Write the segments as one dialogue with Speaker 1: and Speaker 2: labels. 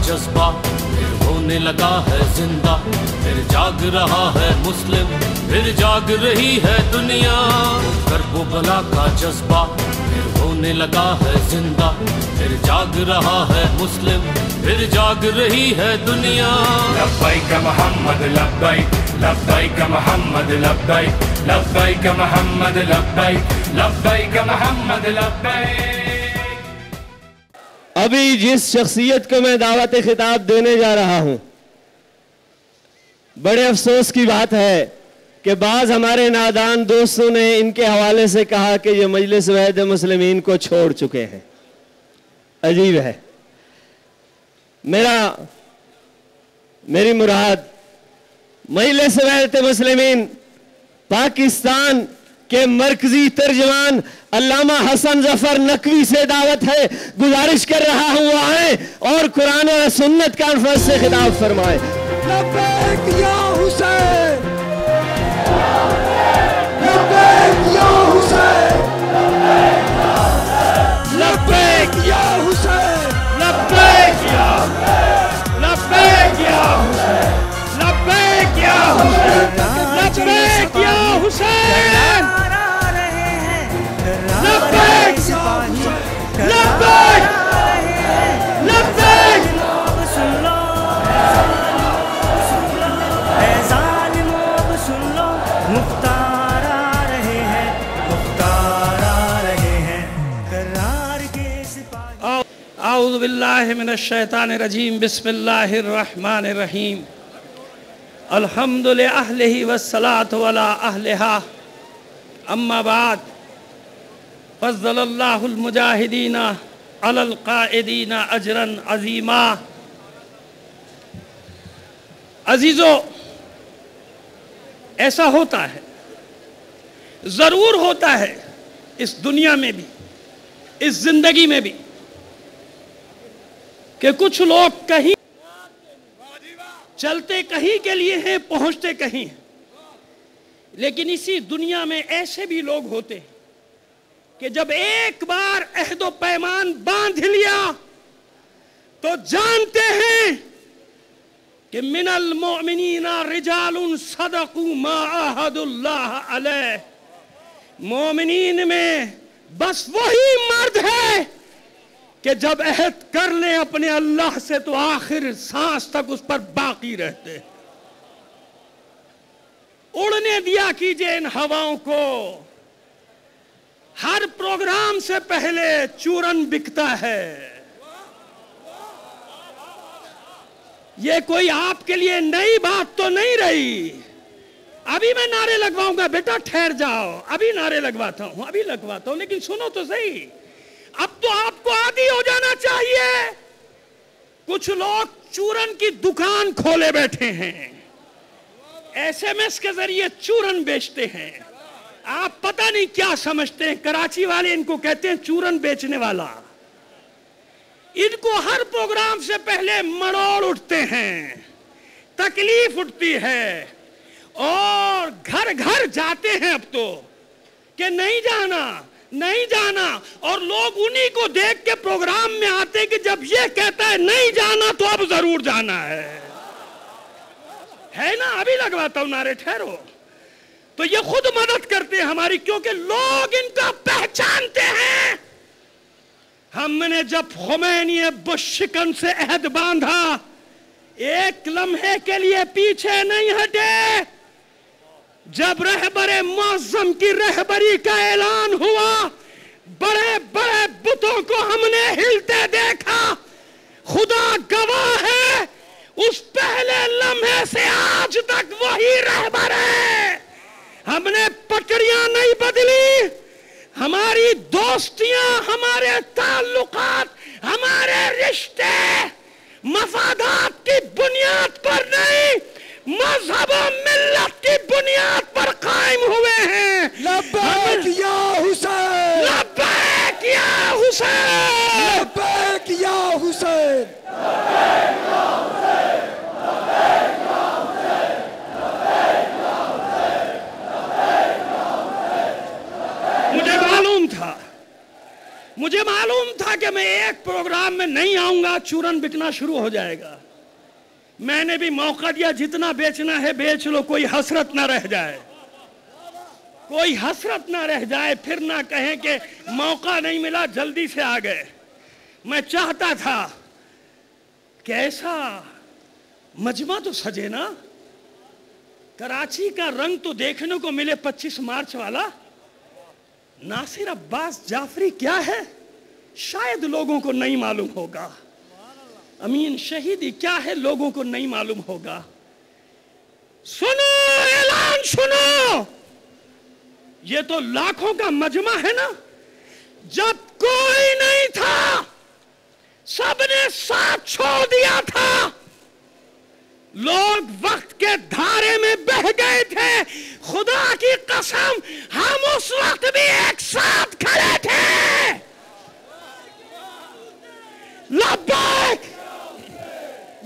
Speaker 1: जज्बा फिर होने लगा है जिंदा, फिर जाग रहा है मुस्लिम, फिर जाग रही है दुनिया। करबला का जज्बा फिर होने लगा है जिंदा, फिर जाग रहा है मुस्लिम, फिर जाग रही है दुनिया।
Speaker 2: लब्बैक मोहम्मद लब्बैक, लब्बैक मोहम्मद लब्बैक, लब्बैक मोहम्मद लब्बैक, लब्बैक मोहम्मद लब्बैक।
Speaker 3: अभी जिस शख्सियत को मैं दावत खिताब देने जा रहा हूं, बड़े अफसोस की बात है कि बाज़ हमारे नादान दोस्तों ने इनके हवाले से कहा कि ये मजलिस वहद मुस्लिमीन को छोड़ चुके हैं। अजीब है। मेरी मुराद मजलिस वहद मुस्लिमीन पाकिस्तान के मरकजी तर्जमान अल्लामा हसन जफर नकवी से दावत है। गुजारिश कर रहा हूं वो आए और कुरान और सुन्नत कॉन्फ्रेंस से खिताब फरमाए।
Speaker 4: लब्बैक या हुसैन, लब्बैक या हुसैन, लब्बैक या हुसैन, लब्बैक या हुसैन, लब्बैक या हुसैन, लब्बैक या हुसैन, लब्बैक या हुसैन, लब्बैक लब्बैक लब्बैक।
Speaker 5: सुन लो ज़ालिमों सुन लो, मुख्तार आ रहे हैं, मुख्तार आ रहे हैं, करार के सिपाही।
Speaker 4: औज़ु बिल्लाहि मिनश शैतानिर रजीम, बिस्मिल्लाहिर रहमानिर रहीम। अल्हम्दुलिल्लाहि अहलिही वस्सलातु अला अहलिहा, अम्मा बाद। फज़्ज़लल्लाहुल मुजाहिदीना अलल क़ाइदीना अजरन अज़ीमा। अजीज़ों, ऐसा होता है, ज़रूर होता है इस दुनिया में भी, इस ज़िंदगी में भी, कि कुछ लोग कहीं चलते कहीं के लिए हैं, पहुंचते कहीं हैं। लेकिन इसी दुनिया में ऐसे भी लोग होते हैं कि जब एक बार अहदो पैमान बांध लिया तो जानते हैं कि मिनल मोमिनीना रिजालुन सदकू मा आहदुल्लाह अलैह। मोमिनीन में बस वही मर्द है कि जब अहद कर ले अपने अल्लाह से तो आखिर सांस तक उस पर बाकी रहते। उड़ने दिया कीजिए इन हवाओं को। हर प्रोग्राम से पहले चूरन बिकता है। ये कोई आपके लिए नई बात तो नहीं रही। अभी मैं नारे लगवाऊंगा, बेटा ठहर जाओ, अभी नारे लगवाता हूं, अभी लगवाता हूं, लेकिन सुनो तो सही। अब तो आपको आदी हो जाना चाहिए। कुछ लोग चूरन की दुकान खोले बैठे हैं, एसएमएस के जरिए चूरन बेचते हैं। आप पता नहीं क्या समझते हैं, कराची वाले इनको कहते हैं चूरन बेचने वाला। इनको हर प्रोग्राम से पहले मरोड़ उठते हैं, तकलीफ उठती है और घर घर जाते हैं अब तो कि नहीं जाना, नहीं जाना। और लोग उन्हीं को देख के प्रोग्राम में आते हैं कि जब ये कहता है नहीं जाना तो अब जरूर जाना है ना। अभी लगवाता हूं नारे, ठहरो। तो ये खुद मदद करते हैं हमारी, क्योंकि लोग इनका पहचानते हैं। हमने जब खुमैनी बुशिकन से अहद बांधा, एक लम्हे के लिए पीछे नहीं हटे। जब रहबरे मुअज़्ज़म की रहबरी का ऐलान हुआ, बड़े बड़े बुतों को हमने हिलते देखा। खुदा गवाह है, उस पहले लम्हे से आज तक वही रहबर है। हमने पटड़ियां नहीं बदली। हमारी दोस्तियां, हमारे ताल्लुकात, हमारे रिश्ते मफादात की बुनियाद पर नहीं, मजहब और मिल्लत की बुनियाद पर कायम हुए हैं। लब्बैक या हुसैन, लब्बैक या हुसैन, लब्बैक या हुसैन, लब्बैक या हुसैन, लब्बैक या हुसैन, लब्बैक या हुसैन, लब्बैक या हुसैन। मुझे मालूम था کہا کہ میں ایک پروگرام میں نہیں آؤں گا، چورن بکنا شروع ہو جائے گا۔ میں نے بھی موقع دیا، جتنا بیچنا ہے بیچ لو، کوئی حسرت نہ رہ جائے، کوئی حسرت نہ رہ جائے، پھر نہ کہیں کہ موقع نہیں ملا جلدی سے آ گئے۔ میں چاہتا تھا کہ ایسا مجمع تو سجے نا، کراچی کا رنگ تو دیکھنے کو ملے 25 مارچ والا۔ ناصر عباس جعفری کیا ہے شاید لوگوں کو نہیں معلوم ہوگا، امین شہیدی کیا ہے لوگوں کو نہیں معلوم ہوگا۔ سنو اعلان سنو، یہ تو لاکھوں کا مجمع ہے نا۔ جب کوئی نہیں تھا، سب نے ساتھ چھوڑ دیا تھا، لوگ وقت کے دھارے میں بہہ گئے تھے، خدا کی قسم ہم اس وقت بھی ایک ساتھ کھڑے تھے۔ لبیک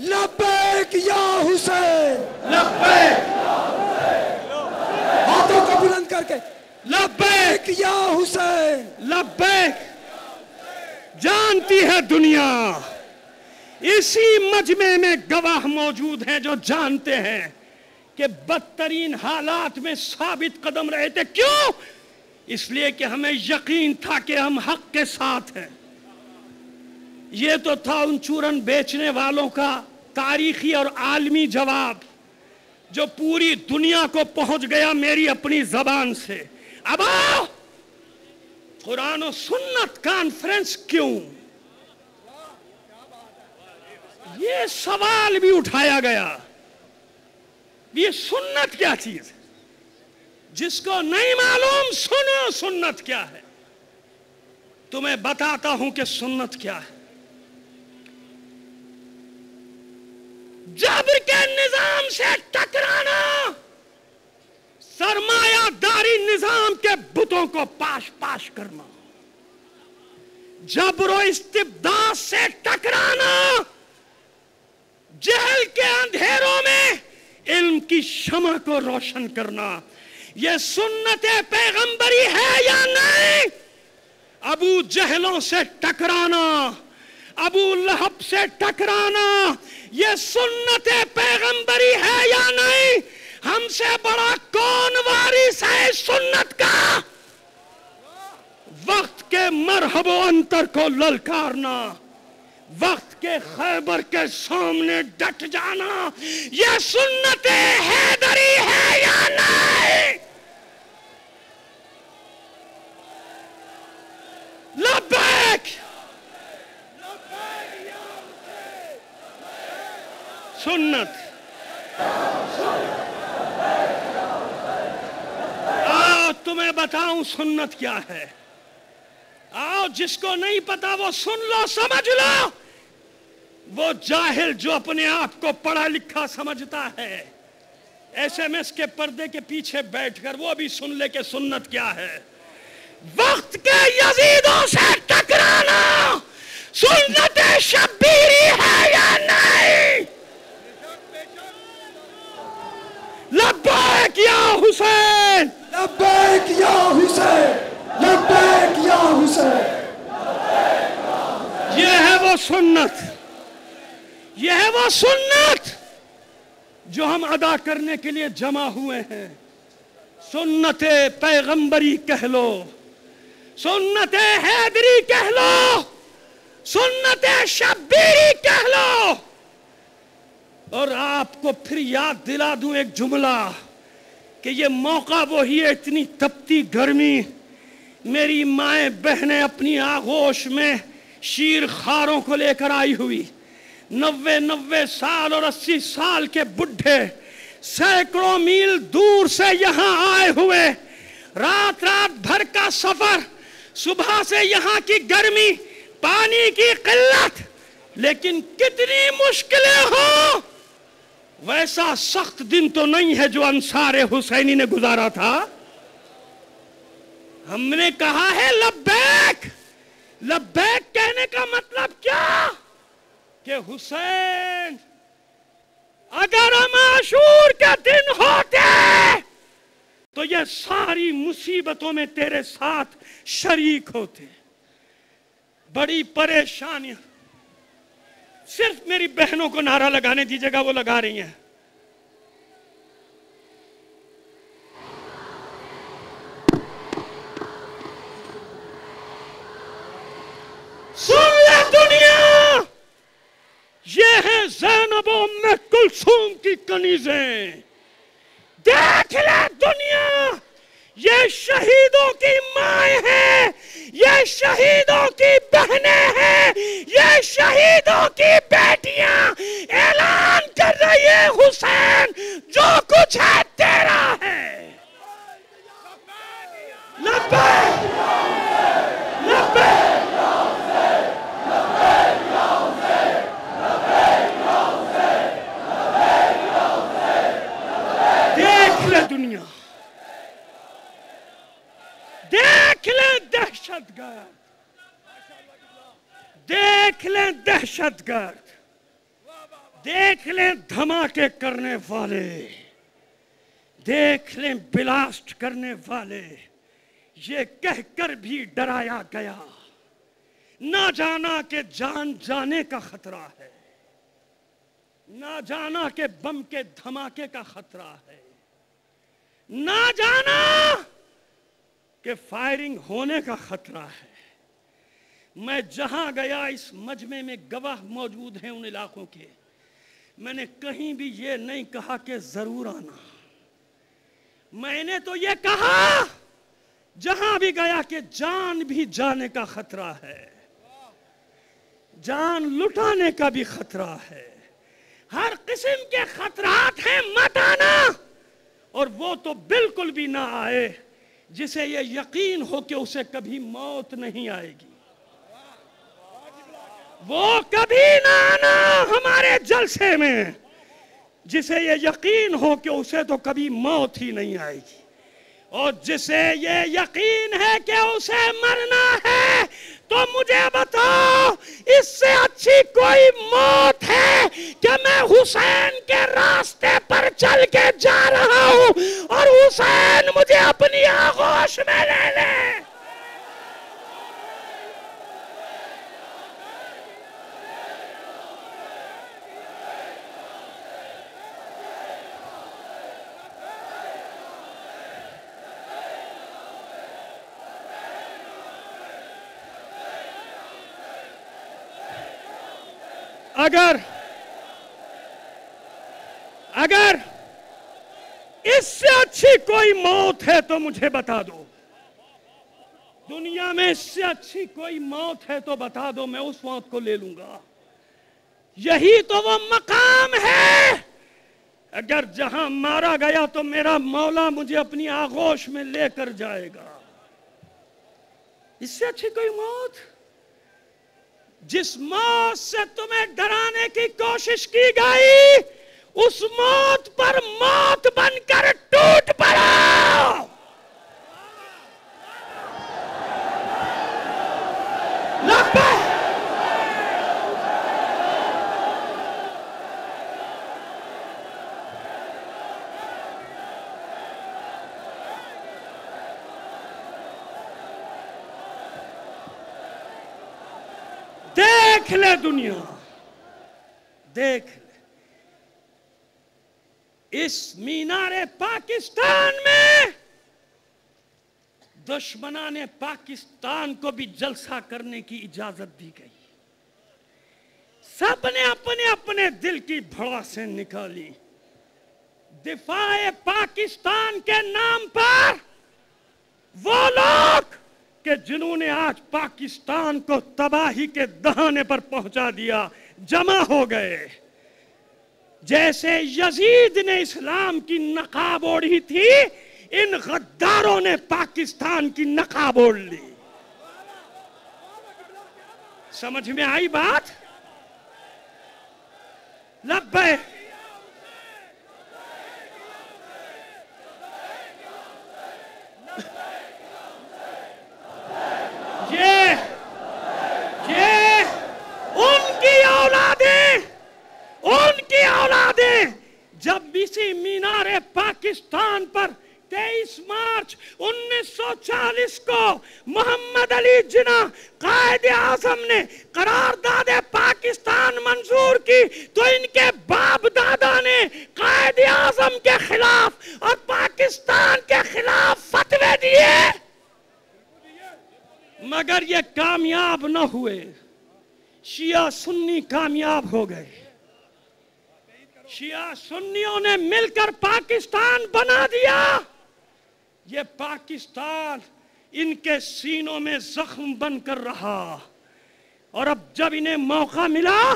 Speaker 6: لبیک یا حسین،
Speaker 4: لبیک،
Speaker 6: ہاتھوں کو بلند کر کے
Speaker 4: لبیک
Speaker 6: یا حسین،
Speaker 4: لبیک۔ جانتی ہے دنیا، اسی مجمع میں گواہ موجود ہیں جو جانتے ہیں کہ بدترین حالات میں ثابت قدم رہے تھے۔ کیوں؟ اس لیے کہ ہمیں یقین تھا کہ ہم حق کے ساتھ ہیں۔ یہ تو تھا ان چورن بیچنے والوں کا تاریخی اور عالمی جواب جو پوری دنیا کو پہنچ گیا میری اپنی زبان سے۔ اب آؤ، قرآن و سنت کانفرنس کیوں؟ یہ سوال بھی اٹھایا گیا، یہ سنت کیا چیز ہے؟ جس کو نہیں معلوم سنو سنت کیا ہے۔ تمہیں بتاتا ہوں کہ سنت کیا ہے۔ جبر کے نظام سے ٹکرانا، سرمایہ داری نظام کے بتوں کو پاش پاش کرنا، جبر و استبداد سے ٹکرانا، جہل کے اندھیروں میں علم کی شمع کو روشن کرنا، یہ سنت پیغمبری ہے یا نہیں؟ ابو جہلوں سے ٹکرانا، ابو لہب سے ٹکرانا، یہ سنت پیغمبری ہے یا نہیں؟ ہم سے بڑا کون وارث ہے سنت کا؟ وقت کے مرحب و انتر کو للکارنا، وقت کے خیبر کے سامنے ڈٹ جانا، یہ سنت حیدری ہے یا نہیں؟ لبیک، سنت۔ آؤ تمہیں بتاؤں سنت کیا ہے۔ آؤ جس کو نہیں پتا وہ سن لو، سمجھ لو۔ وہ جاہل جو اپنے آپ کو پڑھا لکھا سمجھتا ہے، ایس ایم ایس کے پردے کے پیچھے بیٹھ کر وہ بھی سن لے کہ سنت کیا ہے۔ وقت کے یزیدوں سے ٹکرانا سنت شبیری ہے یا نہیں؟ لبیک یا حسین،
Speaker 6: لبیک یا حسین، لبیک یا حسین۔
Speaker 4: یہ ہے وہ سنت، یہ ہے وہ سنت جو ہم ادا کرنے کے لیے جمع ہوئے ہیں۔ سنت پیغمبری کہہ لو، سنت حیدری کہہ لو، سنت شبیری کہہ لو۔ اور آپ کو پھر یاد دلا دوں ایک جملہ کہ یہ موقع وہی ہے، اتنی تپتی گرمی، میری مائیں بہنیں اپنی آغوش میں شیر خاروں کو لے کر آئی ہوئی، 90 سال اور 80 سال کے بڈھے سینکڑوں میل دور سے یہاں آئے ہوئے، رات بھر کا سفر، صبح سے یہاں کی گرمی، پانی کی قلت، لیکن کتنی مشکلیں ہوں ویسا سخت دن تو نہیں ہے جو انصار حسینی نے گزارا تھا۔ ہم نے کہا ہے لبیک۔ لبیک کہنے کا مطلب کیا؟ کہ حسین اگر ہم عاشور کے دن ہوتے تو یہ ساری مصیبتوں میں تیرے ساتھ شریک ہوتے۔ बड़ी परेशानी। सिर्फ मेरी बहनों को नारा लगाने दीजिएगा, वो लगा रही हैं। सुन ले दुनिया, ये है ज़ैनब और उम्मे कुलसूम की कनीज़ें। देख ले दुनिया, ये शहीदों की माएं हैं, ये शहीदों की बहनें हैं, ये शहीदों की बेटियां। ऐलान कर रही है हुसैन, जो कुछ है तेरा है। लब्बैक लब्बैक देख ले दुनिया, देख ले दहशतगर्द, देख ले दहशतगर्द, देख ले धमाके करने वाले, देख ले ब्लास्ट करने वाले। ये कहकर भी डराया गया, ना जाना कि जान जाने का खतरा है, ना जाना कि बम के धमाके का खतरा है, ना जाना कि फायरिंग होने का खतरा है। मैं जहां गया, इस मजमे में गवाह मौजूद हैं उन इलाकों के, मैंने कहीं भी ये नहीं कहा कि जरूर आना। मैंने तो ये कहा जहां भी गया कि जान भी जाने का खतरा है, जान लुटाने का भी खतरा है, हर किस्म के खतरात हैं, मत आना। और वो तो बिल्कुल भी ना आए जिसे ये यकीन हो कि उसे कभी मौत नहीं आएगी। वो कभी ना आना हमारे जलसे में जिसे ये यकीन हो कि उसे तो कभी मौत ही नहीं आएगी, और जिसे ये यकीन है कि उसे मरना है, तो मुझे बताओ इससे अच्छी कोई मौत है कि मैं हुसैन के रास्ते पर चल के जा रहा हूं और हुसैन मुझे अपनी आगोश में ले ले। अगर इससे अच्छी कोई मौत है तो मुझे बता दो, दुनिया में इससे अच्छी कोई मौत है तो बता दो, मैं उस मौत को ले लूंगा। यही तो वो मकाम है, अगर जहां मारा गया तो मेरा मौला मुझे अपनी आगोश में लेकर जाएगा। इससे अच्छी कोई मौत? जिस मौत से तुम्हें डराने की कोशिश की गई, उस मौत पर मौत बनकर टूट पड़ो। देख ले दुनिया, देख ले, इस मीनारे पाकिस्तान में दुश्मनाने पाकिस्तान को भी जलसा करने की इजाजत दी गई। सबने अपने अपने दिल की भड़ासें निकाली। दिफाए पाकिस्तान के नाम पर वो लोग कि जिन्होंने आज पाकिस्तान को तबाही के दहाने पर पहुंचा दिया, जमा हो गए। जैसे यजीद ने इस्लाम की नकाब ओढ़ी थी, इन गद्दारों ने पाकिस्तान की नकाब ओढ़ ली। समझ में आई बात? लब्बैक ये उनकी औलादें जब इसी मीनारे पाकिस्तान पर 23 मार्च 1940 को मोहम्मद अली जिन्ना कायद आज़म ने करारदाद पाकिस्तान मंजूर की, तो इनके बाप दादा ने कायद आज़म के खिलाफ और पाकिस्तान के खिलाफ फतवे दिए, मगर ये कामयाब न हुए। शिया सुन्नी कामयाब हो गए। शिया सुन्नियों ने मिलकर पाकिस्तान बना दिया। ये पाकिस्तान इनके सीनों में जख्म बनकर रहा, और अब जब इन्हें मौका मिला,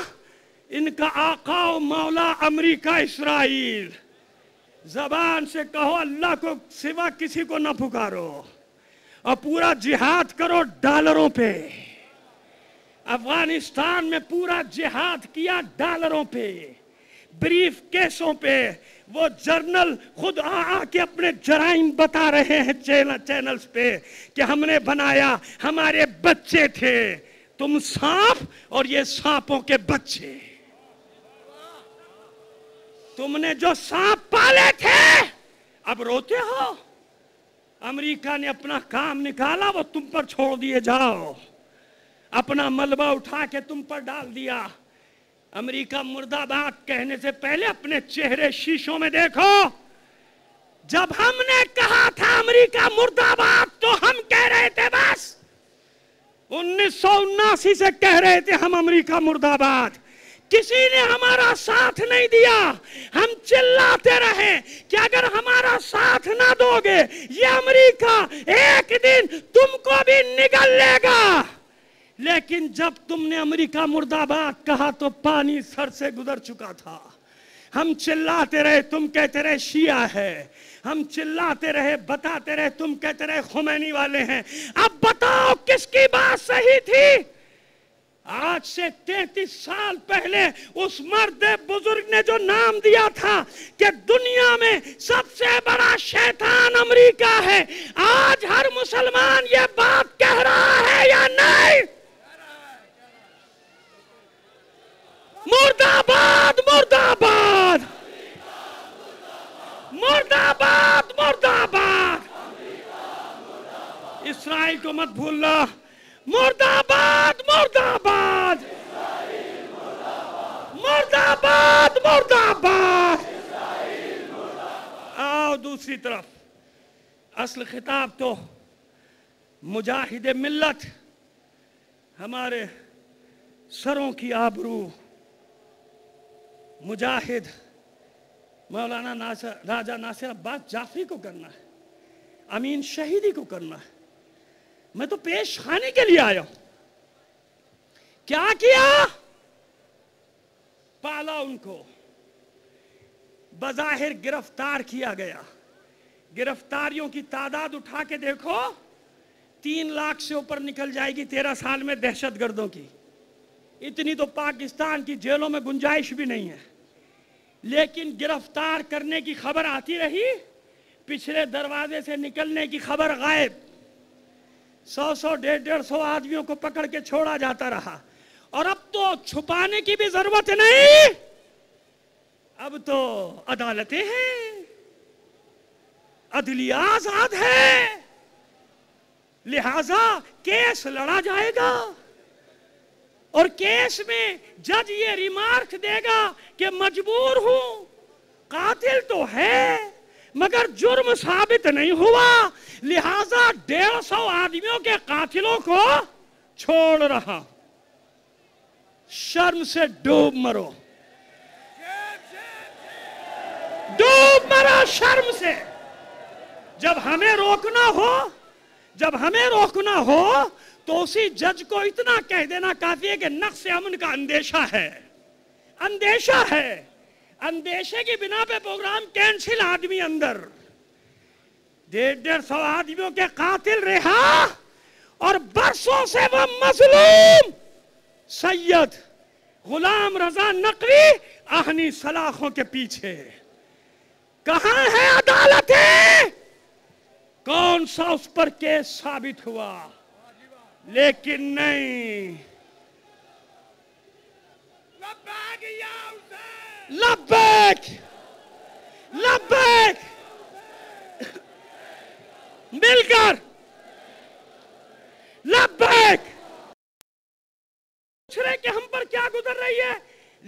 Speaker 4: इनका आका और मौला अमेरिका इस्राइल, जबान से कहो अल्लाह को सिवा किसी को न पुकारो, और पूरा जिहाद करो डॉलरों पे। अफगानिस्तान में पूरा जिहाद किया डॉलरों पे, ब्रीफ केसों पे। वो जर्नल खुद आके अपने जराइम बता रहे हैं चैनल्स पे कि हमने बनाया, हमारे बच्चे थे, तुम सांप और ये सांपों के बच्चे, तुमने जो सांप पाले थे अब रोते हो। अमेरिका ने अपना काम निकाला, वो तुम पर छोड़ दिए जाओ, अपना मलबा उठा के तुम पर डाल दिया। अमेरिका मुर्दाबाद कहने से पहले अपने चेहरे शीशों में देखो। जब हमने कहा था अमेरिका मुर्दाबाद, तो हम कह रहे थे बस 1979 से कह रहे थे हम अमेरिका मुर्दाबाद। किसी ने हमारा साथ नहीं दिया। हम चिल्लाते रहे कि अगर हमारा साथ ना दोगे, ये अमेरिका एक दिन तुमको भी निगल लेगा। लेकिन जब तुमने अमेरिका मुर्दाबाद कहा तो पानी सर से गुजर चुका था। हम चिल्लाते रहे, तुम कहते रहे शिया है। हम चिल्लाते रहे, बताते रहे, तुम कहते रहे खुमैनी वाले हैं। अब बताओ किसकी बात सही थी? आज से 33 साल पहले उस मर्द बुजुर्ग ने जो नाम दिया था कि दुनिया में सबसे बड़ा शैतान अमेरिका है, आज हर मुसलमान ये बात कह रहा है या नहीं? मुर्दाबाद मुर्दाबाद मुर्दाबाद मुर्दाबाद। इस्राइल को मत भूलना। मुर्दाबाद मुर्दाबाद मुर्दाबाद मुर्दाबाद। आओ दूसरी तरफ, असल खिताब तो मुजाहिद मिल्लत, हमारे सरों की आबरू मुजाहिद मौलाना राजा नासिर अब्बास जाफरी को करना है, अमीन शहीदी को करना है। मैं तो पेश खाने के लिए आया हूं। क्या किया? पाला उनको, बज़ाहिर गिरफ्तार किया गया। गिरफ्तारियों की तादाद उठा के देखो, 3 लाख से ऊपर निकल जाएगी 13 साल में दहशतगर्दों की। इतनी तो पाकिस्तान की जेलों में गुंजाइश भी नहीं है। लेकिन गिरफ्तार करने की खबर आती रही, पिछले दरवाजे से निकलने की खबर गायब। 100-100, 150-150 आदमियों को पकड़ के छोड़ा जाता रहा। और अब तो छुपाने की भी जरूरत नहीं, अब तो अदालतें हैं, अदलिया आजाद है, लिहाजा केस लड़ा जाएगा। और केस में जज ये रिमार्क देगा कि मजबूर हूं, कातिल तो है मगर जुर्म साबित नहीं हुआ, लिहाजा 150 आदमियों के कातिलों को छोड़ रहा। शर्म से डूब मरो, डूब मरो शर्म से। जब हमें रोकना हो तो उसी जज को इतना कह देना काफी है कि नक्श अमन का अंदेशा है, अंदेशा है। अंदेशे की बिना पे प्रोग्राम कैंसिल, आदमी अंदर। 150 आदमियों के कातिल रिहा, और बरसों से वो मजलूम सैयद गुलाम रजा नकवी आहनी सलाखों के पीछे। कहां है अदालतें? कौन सा उस पर केस साबित हुआ? लेकिन नहीं। लब्बैक लब्बैक।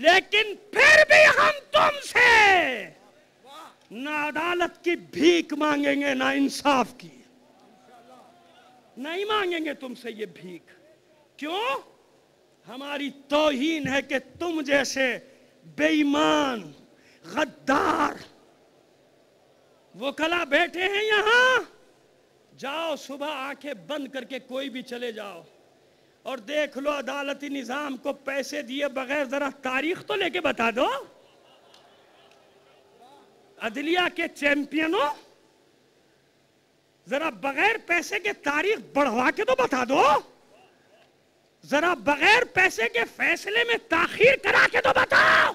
Speaker 4: لیکن پھر بھی ہم تم سے نہ عدالت کی بھیک مانگیں گے نہ انصاف کی. نہیں مانگیں گے تم سے یہ بھیک. کیوں؟ ہماری توہین ہے کہ تم جیسے بے ایمان غدار وکلا بیٹھے ہیں یہاں. جاؤ صبح آنکھیں بند کر کے کوئی بھی چلے جاؤ اور دیکھ لو عدالتی نظام کو پیسے دیے بغیر ذرا تاریخ تو لے کے بتا دو. عدلیہ کے چیمپئنوں ذرا بغیر پیسے کے تاریخ بڑھوا کے تو بتا دو. ذرا بغیر پیسے کے فیصلے میں تاخیر کرا کے تو بتاؤ.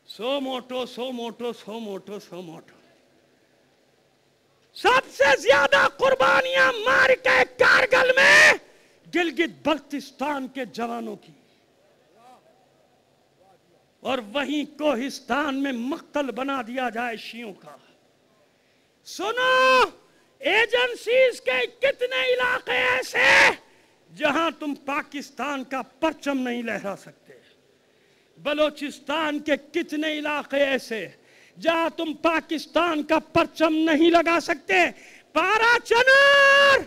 Speaker 4: سو موٹو سو موٹو سو موٹو سو موٹو. سب سے زیادہ قربانیاں معرکہ کارگل میں گلگت بلتستان کے جوانوں کی اور وہیں کوہستان میں مقتل بنا دیا جائے شیعوں کا. سنو ایجنسیز کے کتنے علاقے ایسے جہاں تم پاکستان کا پرچم نہیں لہرا سکتے. بلوچستان کے کتنے علاقے ایسے جہاں تم پاکستان کا پرچم نہیں لگا سکتے. پارا چنار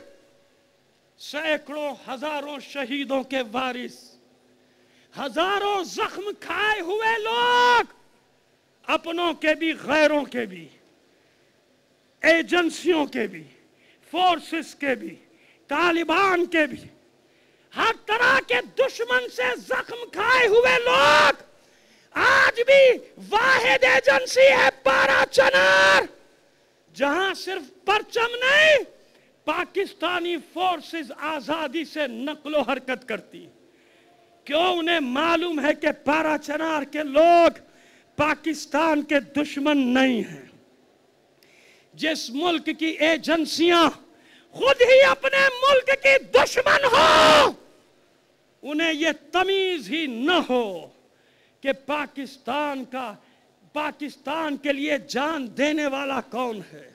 Speaker 4: سینکڑوں ہزاروں شہیدوں کے وارث، ہزاروں زخم کھائے ہوئے لوگ، اپنوں کے بھی غیروں کے بھی، ایجنسیوں کے بھی، فورسز کے بھی، طالبان کے بھی، ہر طرح کے دشمن سے زخم کھائے ہوئے لوگ. آج بھی واحد ایجنسی ہے پارا چنار جہاں صرف پرچم نہیں پاکستانی فورسز آزادی سے نقل و حرکت کرتی. کیوں؟ انہیں معلوم ہے کہ پارا چنار کے لوگ پاکستان کے دشمن نہیں ہیں. جس ملک کی ایجنسیاں خود ہی اپنے ملک کی دشمن ہو، انہیں یہ تمیز ہی نہ ہو کہ پاکستان کے لیے جان دینے والا کون ہے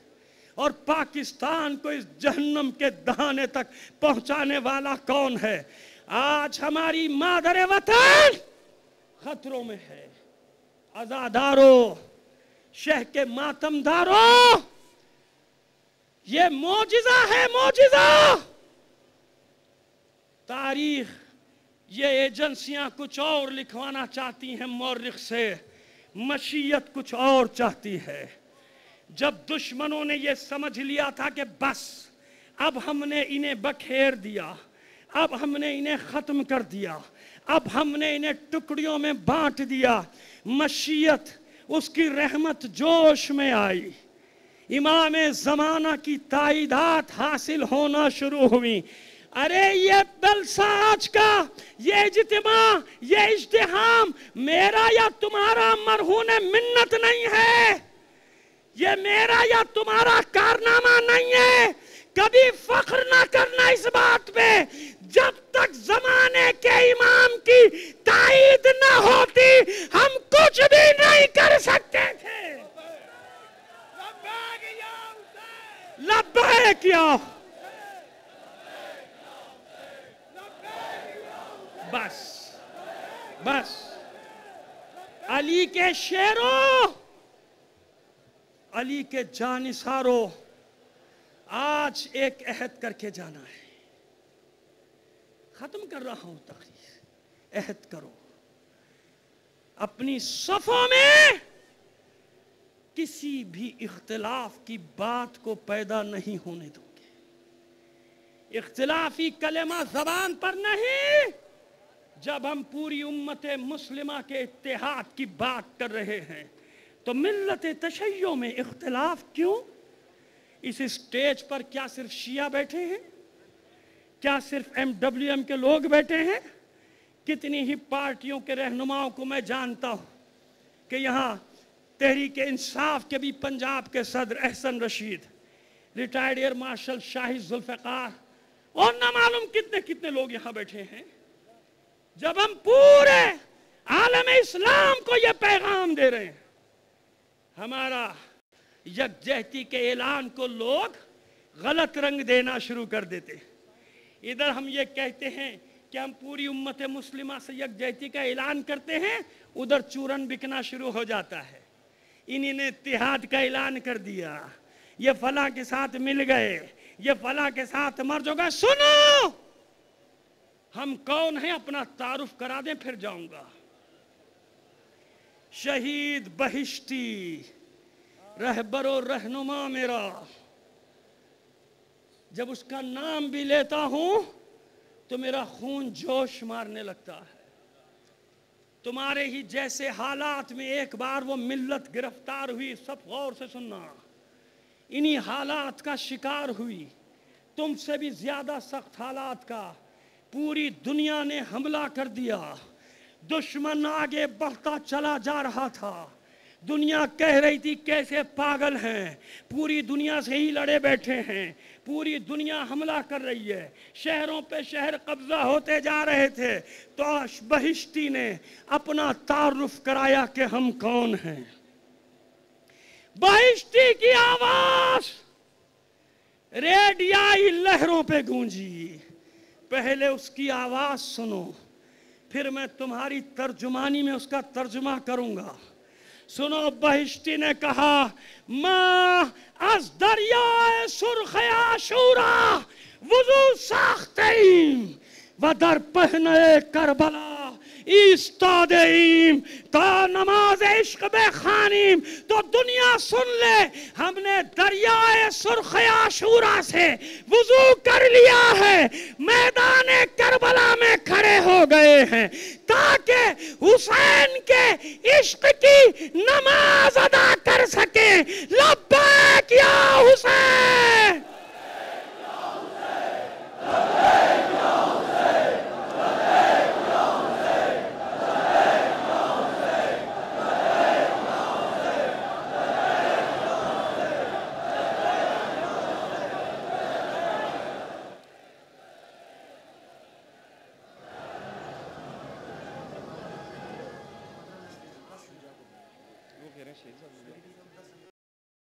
Speaker 4: اور پاکستان کو اس جہنم کے دہانے تک پہنچانے والا کون ہے. آج ہماری مادر وطن خطروں میں ہے. عزاداروں، شہ کے ماتمداروں، یہ معجزہ ہے، معجزہ. تاریخ یہ ایجنسیاں کچھ اور لکھوانا چاہتی ہیں مورخ سے، مشیت کچھ اور چاہتی ہے. جب دشمنوں نے یہ سمجھ لیا تھا کہ بس اب ہم نے انہیں بکھیر دیا، اب ہم نے انہیں ختم کر دیا، اب ہم نے انہیں ٹکڑیوں میں بانٹ دیا، مشیت اس کی رحمت جوش میں آئی. امام زمانہ کی تائیدات حاصل ہونا شروع ہوئی. ارے یہ جلسہ آج کا، یہ اجتماع، یہ اجتہام میرا یا تمہارا مرہون منت نہیں ہے، یہ میرا یا تمہارا کارنامہ نہیں ہے. کبھی فخر نہ کرنا اس بات پہ جب تک زمانے کے امام کی تائید نہ ہوتی ہم کچھ بھی نہیں کر سکتے تھے. لبیک یا بس علی کے شیروں، علی کے جانثاروں، آج ایک عہد کر کے جانا ہے. ختم کر رہا ہوں تقریر. عہد کرو اپنی صفوں میں کسی بھی اختلاف کی بات کو پیدا نہیں ہونے دو گے. اختلافی کلمہ زبان پر نہیں. جب ہم پوری امت مسلمہ کے اتحاد کی بات کر رہے ہیں تو ملت تشیع میں اختلاف کیوں؟ اس اسٹیج پر کیا صرف شیعہ بیٹھے ہیں؟ کیا صرف MWM کے لوگ بیٹھے ہیں؟ کتنی ہی پارٹیوں کے رہنماؤں کو میں جانتا ہوں کہ یہاں تحریک انصاف کے بھی پنجاب کے صدر احسن رشید، ریٹائرڈ ایئر مارشل شاہد ذوالفقار اور نہ معلوم کتنے کتنے لوگ یہاں بیٹھے ہیں. جب ہم پورے عالم اسلام کو یہ پیغام دے رہے ہیں، ہمارا یکجہتی کے اعلان کو لوگ غلط رنگ دینا شروع کر دیتے. ادھر ہم یہ کہتے ہیں کہ ہم پوری امت مسلمہ سے یکجہتی کا اعلان کرتے ہیں، ادھر چورن بکنا شروع ہو جاتا ہے. انہی نے اتحاد کا اعلان کر دیا، یہ فلاں کے ساتھ مل گئے، یہ فلاں کے ساتھ مرج ہو گئے. سنو، ہم کون ہیں اپنا تعارف کرا دیں پھر جاؤں گا. شہید بہشتی، رہبر و رہنما میرا، جب اس کا نام بھی لیتا ہوں تو میرا خون جوش مارنے لگتا ہے. تمہارے ہی جیسے حالات میں ایک بار وہ ملت گرفتار ہوئی، سب غور سے سننا، انہی حالات کا شکار ہوئی، تم سے بھی زیادہ سخت حالات کا. پوری دنیا نے حملہ کر دیا، دشمن آگے بڑھتا چلا جا رہا تھا. دنیا کہہ رہی تھی کیسے پاگل ہیں، پوری دنیا سے ہی لڑے بیٹھے ہیں، پوری دنیا حملہ کر رہی ہے، شہروں پہ شہر قبضہ ہوتے جا رہے تھے. تو بہشتی نے اپنا تعارف کرایا کہ ہم کون ہیں. بہشتی کی آواز ریڈیائی لہروں پہ گونجی. پہلے اس کی آواز سنو، پھر میں تمہاری ترجمانی میں اس کا ترجمہ کروں گا. سنو، بہشتی نے کہا، ماں از دریائے سرخ عاشورا وضو ساختیم و در پهنه کربلا ایستادیم تا نماز عشق بخوانیم. تو دنیا سن لے، ہم نے دریائے سرخ عاشورا سے وضو کر لیا ہے، میدان کربلا میں کھڑے ہو گئے ہیں تاکہ حسین کے عشق کی نماز ادا کر سکیں. لبیک یا حسین.